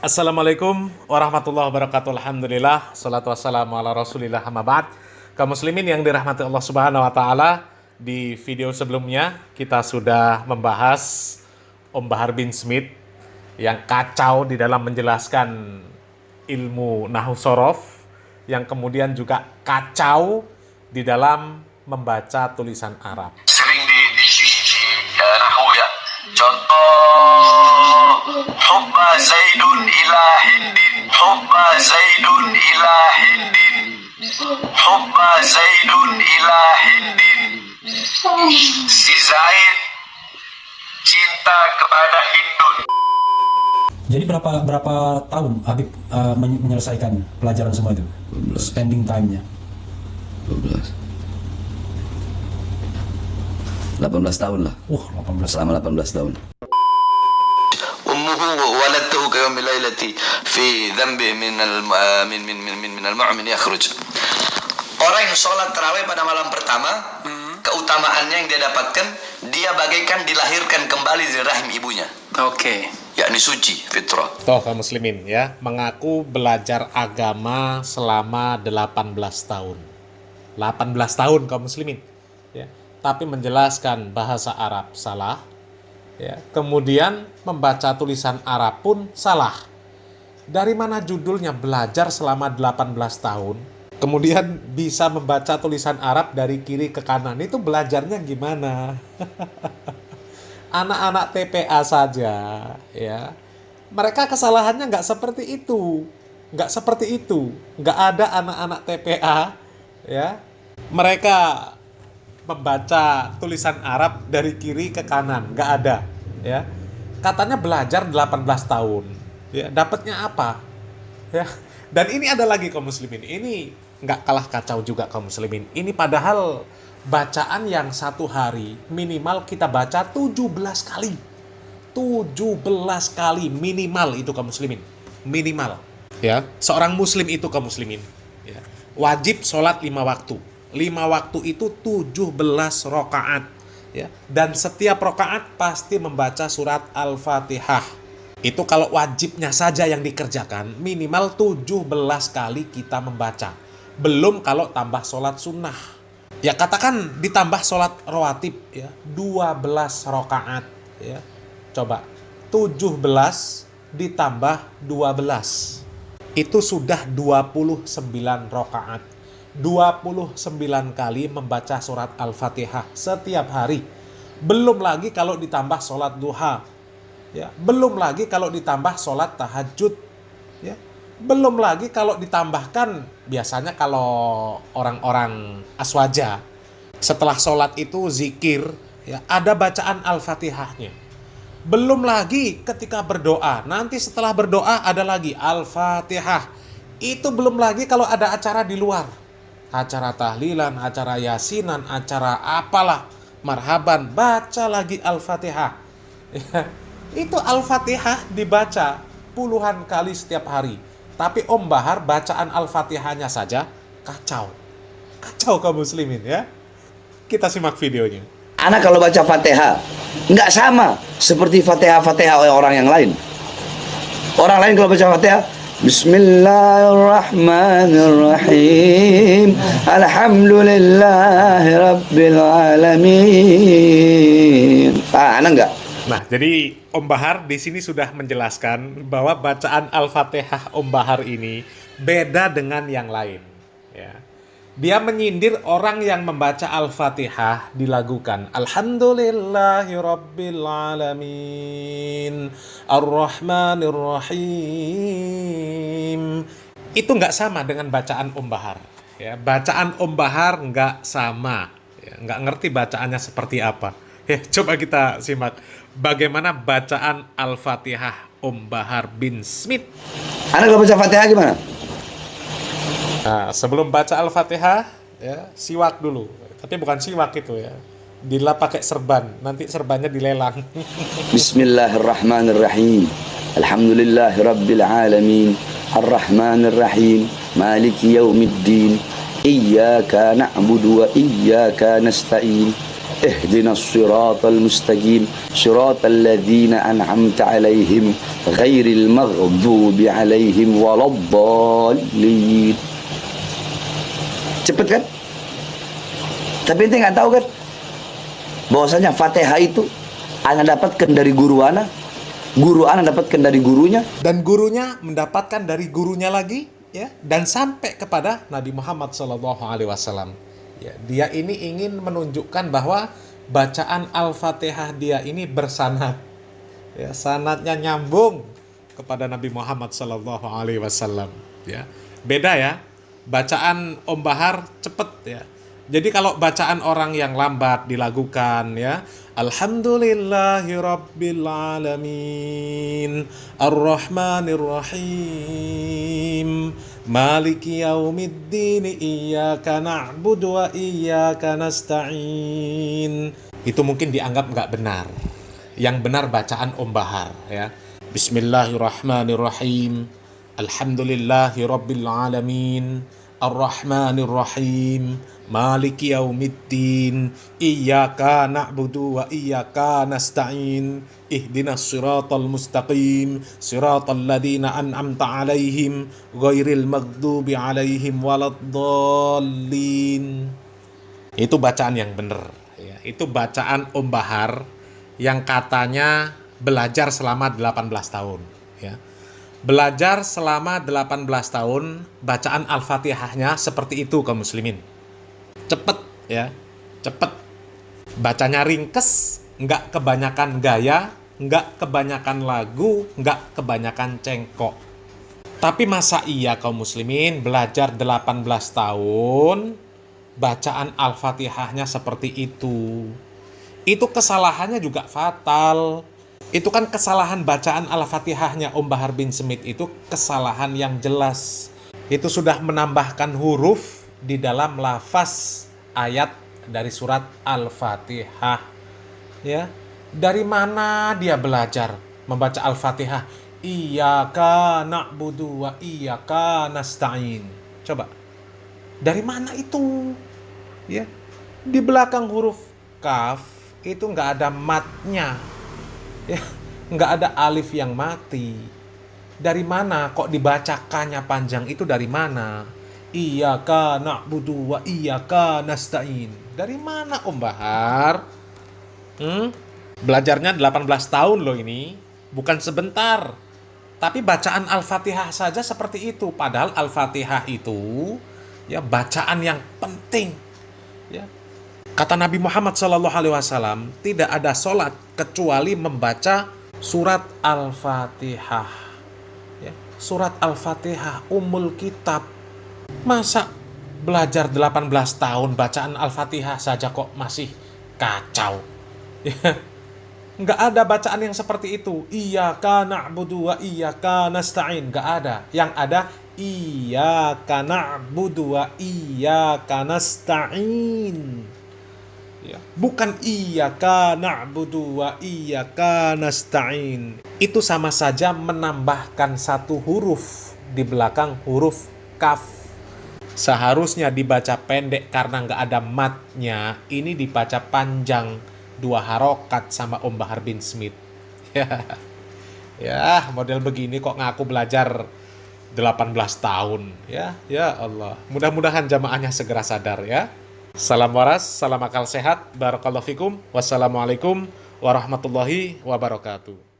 Assalamualaikum warahmatullahi wabarakatuh. Alhamdulillah, salatu wassalamu ala rasulillah, amma ba'd. Kaum muslimin yang dirahmati Allah subhanahu wa ta'ala, di video sebelumnya kita sudah membahas Om Bahar bin Smith yang kacau di dalam menjelaskan ilmu Nahwu Shorof, yang kemudian juga kacau di dalam membaca tulisan Arab. Sering di Nahwu ya. Contoh Hubba Zaidun ila Hindin, Hubba Zaidun ila Hindin, Hubba Zaidun ila Hindin. Si Zaid cinta kepada Hindun. Jadi berapa tahun Habib menyelesaikan pelajaran semua itu? 12. Spending time-nya. 18 tahun lah. 18 Selama 18 tahun. أمه ولدته كيوم الليلة في ذنب من المؤمن يخرج. Orang yang sholat tarawih pada malam pertama, keutamaannya yang dia dapatkan, dia bagaikan dilahirkan kembali dari rahim ibunya. Oke. Yakni suci, fitrah. Toh kaum muslimin ya, mengaku belajar agama selama 18 tahun. 18 tahun kaum muslimin ya. Tapi menjelaskan bahasa Arab salah ya. Kemudian membaca tulisan Arab pun salah. Dari mana judulnya belajar selama 18 tahun? Kemudian bisa membaca tulisan Arab dari kiri ke kanan. Itu belajarnya gimana? Anak-anak TPA saja ya. Mereka kesalahannya nggak seperti itu. Nggak seperti itu. Nggak ada anak-anak TPA ya. Mereka membaca tulisan Arab dari kiri ke kanan, nggak ada ya. Katanya belajar 18 tahun ya, dapatnya apa ya. Dan ini ada lagi kaum muslimin, ini nggak kalah kacau juga kaum muslimin. Ini padahal bacaan yang satu hari minimal kita baca 17 kali 17 kali minimal, itu kaum muslimin, minimal ya. Seorang muslim itu kaum muslimin ya, wajib sholat 5 waktu. 5 waktu itu 17 rakaat ya. Dan setiap rakaat pasti membaca surat Al-Fatihah. Itu kalau wajibnya saja yang dikerjakan minimal 17 kali kita membaca. Belum kalau tambah sholat sunnah. Ya katakan ditambah sholat rawatib ya, 12 rakaat ya. Coba 17 ditambah 12 itu sudah 29 rakaat. 29 kali membaca surat Al-Fatihah setiap hari. Belum lagi kalau ditambah sholat duha ya. Belum lagi kalau ditambah sholat tahajud ya. Belum lagi kalau ditambahkan, biasanya kalau orang-orang aswaja setelah sholat itu zikir ya, ada bacaan Al-Fatihahnya. Belum lagi ketika berdoa, nanti setelah berdoa ada lagi Al-Fatihah. Itu belum lagi kalau ada acara di luar, acara tahlilan, acara yasinan, acara apalah, marhaban, baca lagi Al-Fatihah ya. Itu Al-Fatihah dibaca puluhan kali setiap hari. Tapi Om Bahar bacaan Al-Fatihahnya saja kacau. Kacau kaum muslimin ya. Kita simak videonya. Anak kalau baca Fatihah nggak sama seperti Fatihah oleh orang yang lain. Orang lain kalau baca Fatihah, Bismillahirrahmanirrahim, Alhamdulillahi Rabbil Alamin. Anak enggak. Nah, jadi Om Bahar di sini sudah menjelaskan bahwa bacaan Al-Fatihah Om Bahar ini beda dengan yang lain ya. Dia menyindir orang yang membaca Al-Fatihah dilagukan Alhamdulillahi Rabbil Alamin Ar-Rahmanir-Rahim. Itu nggak sama dengan bacaan Om Bahar ya. Bacaan Om Bahar nggak sama ya. Nggak ngerti bacaannya seperti apa ya. Coba kita simak bagaimana bacaan Al-Fatihah Om Bahar bin Smith. Anak kalau baca Fatihah gimana? Nah, sebelum baca Al-Fatihah ya, siwak dulu. Tapi bukan siwak itu ya. Dilap pakai serban, nanti serbannya dilelang. Bismillahirrahmanirrahim. Alhamdulillahi Rabbil Alamin. Ar-Rahmanir-Rahim. Maliki yaumiddin. Iyyaka na'budu wa iyyaka nasta'in. اهدنا الصراط المستقيم صراط الذين أنعمت عليهم غير المغضوب عليهم ولا الضالين. Cepet kan? Tapi ente nggak tahu kan bahwasanya Fatihah itu ana dapatkan dari guru ana dapatkan dari gurunya, dan gurunya mendapatkan dari gurunya lagi, ya, dan sampai kepada Nabi Muhammad SAW. Ya, dia ini ingin menunjukkan bahwa bacaan Al-Fatihah dia ini bersanad, ya, sanadnya nyambung kepada Nabi Muhammad SAW. Ya, beda ya, bacaan Om Bahar cepet ya. Jadi kalau bacaan orang yang lambat dilakukan, ya, Alhamdulillahirabbil alamin Ar-Rahmanir-Rahim Maliki yaumiddin Iyyaka na'budu wa iyyaka nasta'in. Itu mungkin dianggap nggak benar. Yang benar bacaan Om Bahar, ya. Bismillahirrahmanirrahim Alhamdulillahirabbil alamin Ar-Rahmanir-Rahim Maliki yaumiddin Iyyaka na'budu wa iyyaka nasta'in Ihdinas siratal mustaqim Siratal ladzina an'amta 'alaihim ghairil maghdubi 'alaihim waladdallin. Itu bacaan yang benar, ya. Itu bacaan Om Bahar yang katanya belajar selama 18 tahun, ya. Belajar selama 18 tahun, bacaan Al-Fatihahnya seperti itu kaum muslimin. Cepet, ya, cepet. Bacanya ringkes, nggak kebanyakan gaya, nggak kebanyakan lagu, nggak kebanyakan cengkok. Tapi masa iya kaum muslimin belajar 18 tahun, bacaan Al-Fatihahnya seperti itu? Itu kesalahannya juga fatal. Itu kan kesalahan bacaan Al-Fatihahnya Om Bahar bin Smith itu kesalahan yang jelas. Itu sudah menambahkan huruf di dalam lafaz ayat dari surat Al-Fatihah. Ya, dari mana dia belajar membaca Al-Fatihah? Iyyaka na'budu wa iyyaka nasta'in. Coba. Dari mana itu? Ya. Di belakang huruf kaf itu nggak ada matnya. Ya, nggak ada alif yang mati. Dari mana kok dibacakannya panjang itu, dari mana? Iyyaka na'budu wa iyyaka nasta'in. Dari mana Om Bahar? Belajarnya 18 tahun loh ini, bukan sebentar. Tapi bacaan Al-Fatihah saja seperti itu. Padahal Al-Fatihah itu, ya, bacaan yang penting, ya. Kata Nabi Muhammad SAW, tidak ada sholat kecuali membaca surat Al-Fatihah. Ya, surat Al-Fatihah, Ummul Kitab. Masa belajar 18 tahun bacaan Al-Fatihah saja kok masih kacau? Ya, nggak ada bacaan yang seperti itu. Iyyaka na'budu wa iyyaka nasta'in. Nggak ada. Yang ada Iyyaka na'budu wa iyyaka nasta'in. Ya, bukan iyyaka na'budu wa iyyaka nasta'in. Itu sama saja menambahkan satu huruf di belakang huruf kaf. Seharusnya dibaca pendek karena nggak ada matnya. Ini dibaca panjang, 2 harokat sama Om Bahar bin Smith. Ya, model begini kok ngaku belajar 18 tahun. Ya Allah. Mudah-mudahan jamaahnya segera sadar, ya. Salam waras, salam akal sehat, barakallahu fikum, wassalamualaikum warahmatullahi wabarakatuh.